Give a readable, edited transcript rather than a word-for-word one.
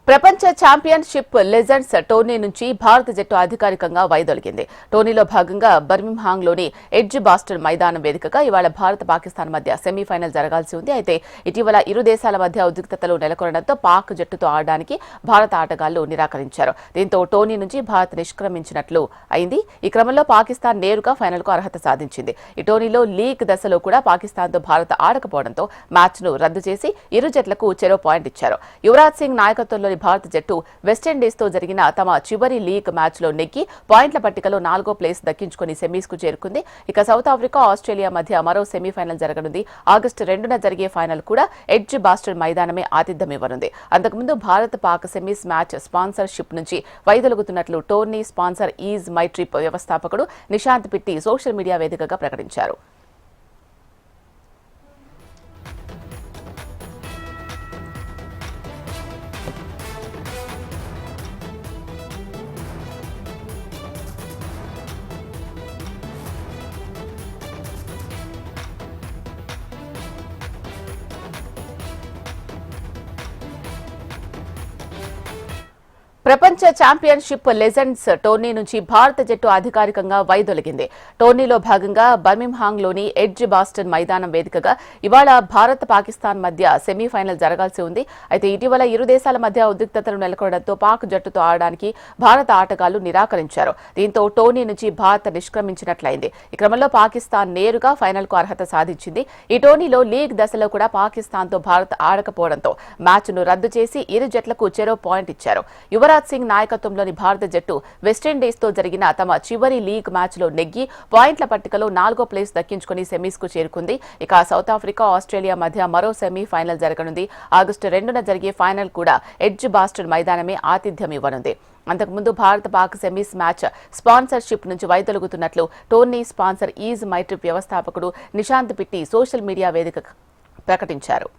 ప్రపంచ championship legends tourney నుంచి భారత జట్టు అధికారికంగా వైదొలిగింది. టోర్నీలో భాగంగా బర్మింగ్హామ్లోని ఎడ్జ్ బాస్టన్ మైదానం వేదికగా ఇవాళ భారత్ పాకిస్తాన్ మధ్య సెమీఫైనల్ జరగాల్సి ఉంది. అయితే ఇటీవల ఇరు దేశాల మధ్య ఉద్రిక్తతలు నెలకొనడంతో పాక్ జట్టుతో ఆడడానికి భారత ఆటగాళ్లు నిరాకరించారు. దీంతో టోర్నీ నుంచి భారత్ నిష్క్రమించినట్లు అయింది. ఈ క్రమంలో పాకిస్తాన్ నేరుగా ఫైనల్కు అర్హత సాధించింది. ఈ టోర్నీలో లీగ్ దశలో కూడా పాకిస్తాన్తో భారత్ ఆడకపోవడంతో మ్యాచ్ను రద్దు చేసి ఇరు జట్లకు చెరో పాయింట్ ఇచ్చారు. యువరాజ్ సింగ్ నాయకత్వంలోని భారత జట్టు వెస్టిండీస్ తో జరిగిన తమ చివరి లీగ్ మ్యాచ్ లో నెగ్గి పాయింట్ల పట్టికలో 4వ ప్లేస్ దక్కించుకుని సెమీస్ కు చేరుకుంది. ఇక సౌత్ ఆఫ్రికా ఆస్ట్రేలియా మధ్య మరో సెమీఫైనల్ జరగనుంది. ఆగస్టు 2న జరిగే ఫైనల్ కూడా ఎడ్జ్ బాస్టన్ మైదానమే ఆతిథ్యం ఇవ్వనుంది. అంతకుముందు Bharat Pak semis match sponsorship నుంచి వైదొలుగుతున్నట్లు tourney sponsor Ease My Trip వ్యవస్థాపకుడు నిశాంత్ పిట్టి సోషల్ మీడియా వేదికగా ప్రకటించారు. ప్రపంచ ఛాంపియన్షిప్ లెజెండ్స్ టోర్నీ నుంచి భారత జట్టు అధికారికంగా వైదొలిగింది. టోర్నీలో భాగంగా బర్మింగ్హామ్లోని ఎడ్జ్ బాస్టన్ మైదానం వేదికగా ఇవాళ భారత్ పాకిస్తాన్ మధ్య సెమీఫైనల్ జరగాల్సి ఉంది. అయితే ఇటీవల ఇరు దేశాల మధ్య ఉద్రిక్తతలు నెలకొనడంతో పాక్ జట్టుతో ఆడడానికి భారత ఆటగాళ్లు నిరాకరించారు. దీంతో టోర్నీ నుంచి భారత్ నిష్క్రమించినట్లయింది. ఈ క్రమంలో పాకిస్తాన్ నేరుగా ఫైనల్కు అర్హత సాధించింది. ఈ టోర్నీలో లీగ్ దశలో కూడా పాకిస్తాన్తో భారత్ ఆడకపోవడంతో మ్యాచ్ను రద్దు చేసి ఇరు జట్లకు చెరో పాయింట్ ఇచ్చారు. యువరాజ్ సింగ్ నాయకత్వంలోని భారత జట్టు వెస్టిండీస్ తో జరిగిన తమ చివరి లీగ్ మ్యాచ్ లో నెగ్గి పాయింట్ల పట్టికలో 4వ ప్లేస్ దక్కించుకుని సెమీస్ కు చేరుకుంది. ఇక సౌత్ ఆఫ్రికా ఆస్ట్రేలియా మధ్య మరో సెమీఫైనల్ జరగనుంది. ఆగస్టు 2న జరిగే ఫైనల్ కూడా ఎడ్జ్ బాస్టన్ మైదానమే ఆతిథ్యం ఇవ్వనుంది. అంతకుముందు భారత పాక్ సెమీస్ మ్యాచ్ స్పాన్సర్షిప్ నుంచి వైదొలుగుతున్నట్లు tourney sponsor Ease My Trip వ్యవస్థాపకుడు నిశాంత్ పిట్టి సోషల్ మీడియా వేదిక ప్రకటించారు.